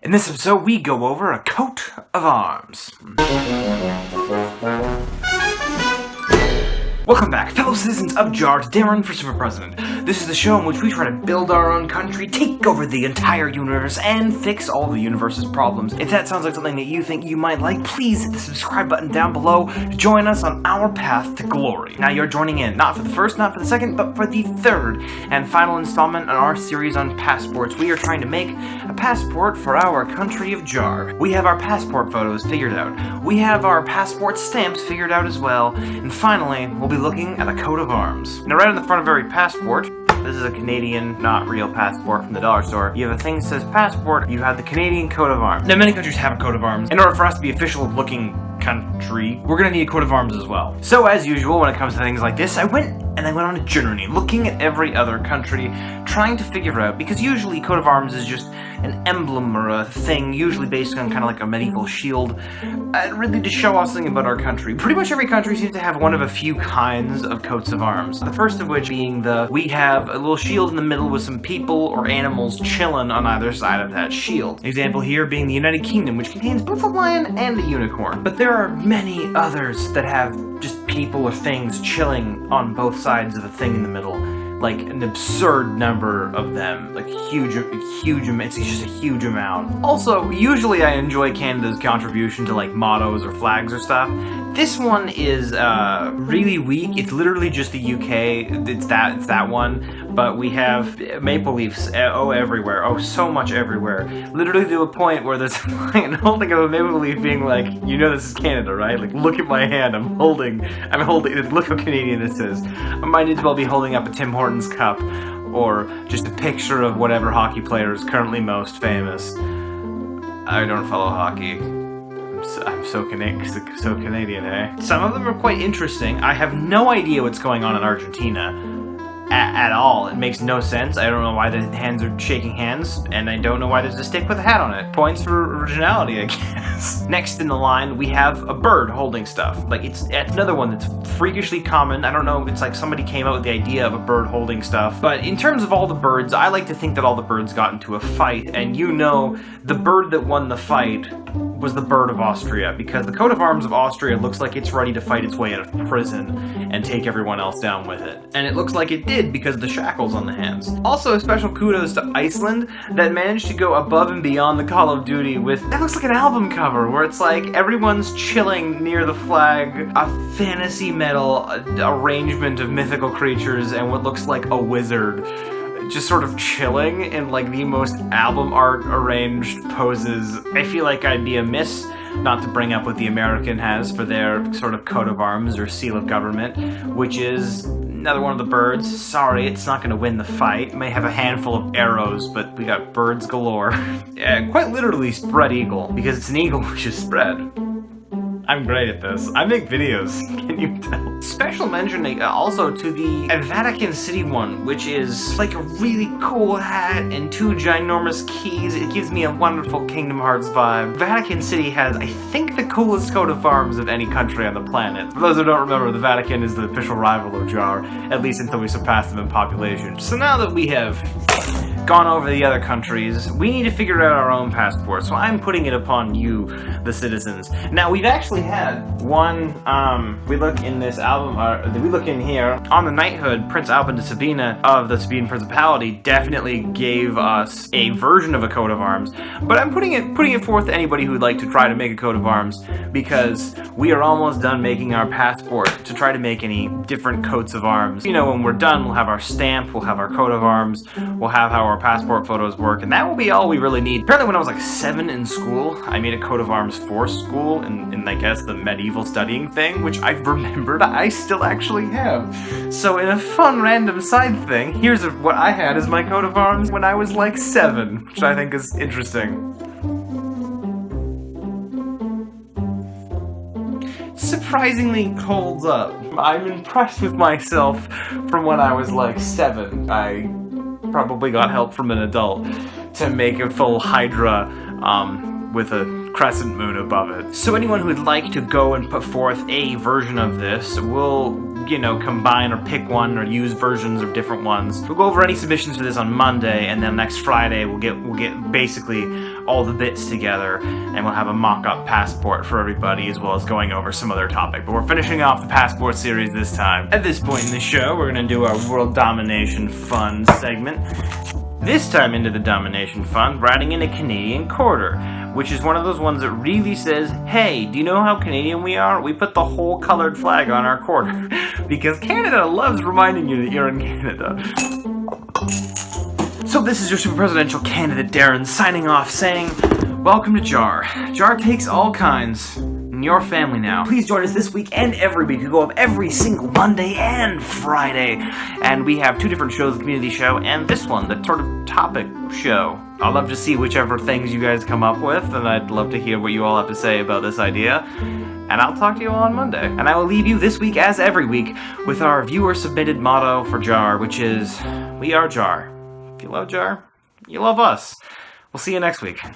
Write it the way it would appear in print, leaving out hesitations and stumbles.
In this episode, we go over a coat of arms. Welcome back, fellow citizens of Jar, to Deron for Super President. This is the show in which we try to build our own country, take over the entire universe, and fix all the universe's problems. If that sounds like something that you think you might like, please hit the subscribe button down below to join us on our path to glory. Now you're joining in, not for the first, not for the second, but for the third and final installment in our series on passports. We are trying to make a passport for our country of Jar. We have our passport photos figured out. We have our passport stamps figured out as well. And finally, we'll be looking at a coat of arms. Now right on the front of every passport, this is a Canadian, not real passport from the dollar store. You have a thing that says passport, you have the Canadian coat of arms. Now many countries have a coat of arms. In order for us to be official looking country, we're gonna need a coat of arms as well. So as usual, when it comes to things like this, I went on a journey, looking at every other country, trying to figure out, because usually coat of arms is just an emblem or a thing, usually based on kind of like a medieval shield, really to show us something about our country. Pretty much every country seems to have one of a few kinds of coats of arms. The first of which being we have a little shield in the middle with some people or animals chilling on either side of that shield. An example here being the United Kingdom, which contains both a lion and a unicorn. But there are many others that have just people or things chilling on both sides of a thing in the middle. Like an absurd number of them, like huge, it's just a huge amount. Also, usually I enjoy Canada's contribution to like mottos or flags or stuff. This one is really weak. It's literally just the UK. It's that one. But we have maple leafs everywhere. Oh, so much everywhere. Literally to a point where there's like an whole thing of a maple leaf being like, you know this is Canada, right? Like, look at my hand. I'm holding. Look how Canadian this is. I might as well be holding up a Tim Hortons cup, or just a picture of whatever hockey player is currently most famous. I don't follow hockey. I'm so Canadian, eh? Some of them are quite interesting. I have no idea what's going on in Argentina at all. It makes no sense. I don't know why the hands are shaking hands, and I don't know why there's a stick with a hat on it. Points for originality, I guess. Next in the line, we have a bird holding stuff. Like, it's another one that's freakishly common. I don't know, it's like somebody came out with the idea of a bird holding stuff. But in terms of all the birds, I like to think that all the birds got into a fight, and you know, the bird that won the fight was the bird of Austria, because the coat of arms of Austria looks like it's ready to fight its way out of prison and take everyone else down with it. And it looks like it did because of the shackles on the hands. Also, a special kudos to Iceland that managed to go above and beyond the Call of Duty with, that looks like an album cover, where it's like everyone's chilling near the flag, a fantasy metal arrangement of mythical creatures, and what looks like a wizard just sort of chilling in like the most album art arranged poses. I feel like I'd be amiss not to bring up what the American has for their sort of coat of arms or seal of government, which is another one of the birds. Sorry, it's not going to win the fight. It may have a handful of arrows, but we got birds galore. Yeah, quite literally spread eagle, because it's an eagle which is spread. I'm great at this. I make videos, can you tell? Special mention also to the Vatican City one, which is like a really cool hat and two ginormous keys. It gives me a wonderful Kingdom Hearts vibe. Vatican City has, I think, the coolest coat of arms of any country on the planet. For those who don't remember, the Vatican is the official rival of Jar, at least until we surpass them in population. So now that we have gone over the other countries, we need to figure out our own passport, so I'm putting it upon you, the citizens. Now, we've actually had one, we look in this album, we look in here, on the knighthood, Prince Alban de Sabina of the Sabine Principality definitely gave us a version of a coat of arms, but I'm putting it forth to anybody who would like to try to make a coat of arms, because we are almost done making our passport to try to make any different coats of arms. You know, when we're done, we'll have our stamp, we'll have our coat of arms, we'll have how our passport photos work, and that will be all we really need. Apparently when I was like 7 in school, I made a coat of arms for school, in I guess the medieval studying thing, which I've remembered I still actually have. So in a fun random side thing, here's what I had as my coat of arms when I was like 7, which I think is interesting. Surprisingly holds up. I'm impressed with myself from when I was like 7. I probably got help from an adult to make a full Hydra with a crescent moon above it. So anyone who would like to go and put forth a version of this will, you know, combine or pick one or use versions of different ones. We'll go over any submissions for this on Monday, and then next Friday we'll get basically all the bits together, and we'll have a mock-up passport for everybody, as well as going over some other topic. But we're finishing off the passport series this time. At this point in the show, we're going to do our World Domination Fund segment. This time into the Domination Fund, we're adding in a Canadian quarter, which is one of those ones that really says, hey, do you know how Canadian we are? We put the whole colored flag on our quarter. Because Canada loves reminding you that you're in Canada. So this is your super presidential candidate, Deron, signing off saying, welcome to JAR. JAR takes all kinds. In your family now. Please join us this week and every week. We go up every single Monday and Friday. And we have 2 different shows, the community show and this one, the sort of topic show. I'd love to see whichever things you guys come up with, and I'd love to hear what you all have to say about this idea. And I'll talk to you all on Monday. And I will leave you this week, as every week, with our viewer-submitted motto for JAR, which is, we are JAR. If you love JAR, you love us. We'll see you next week.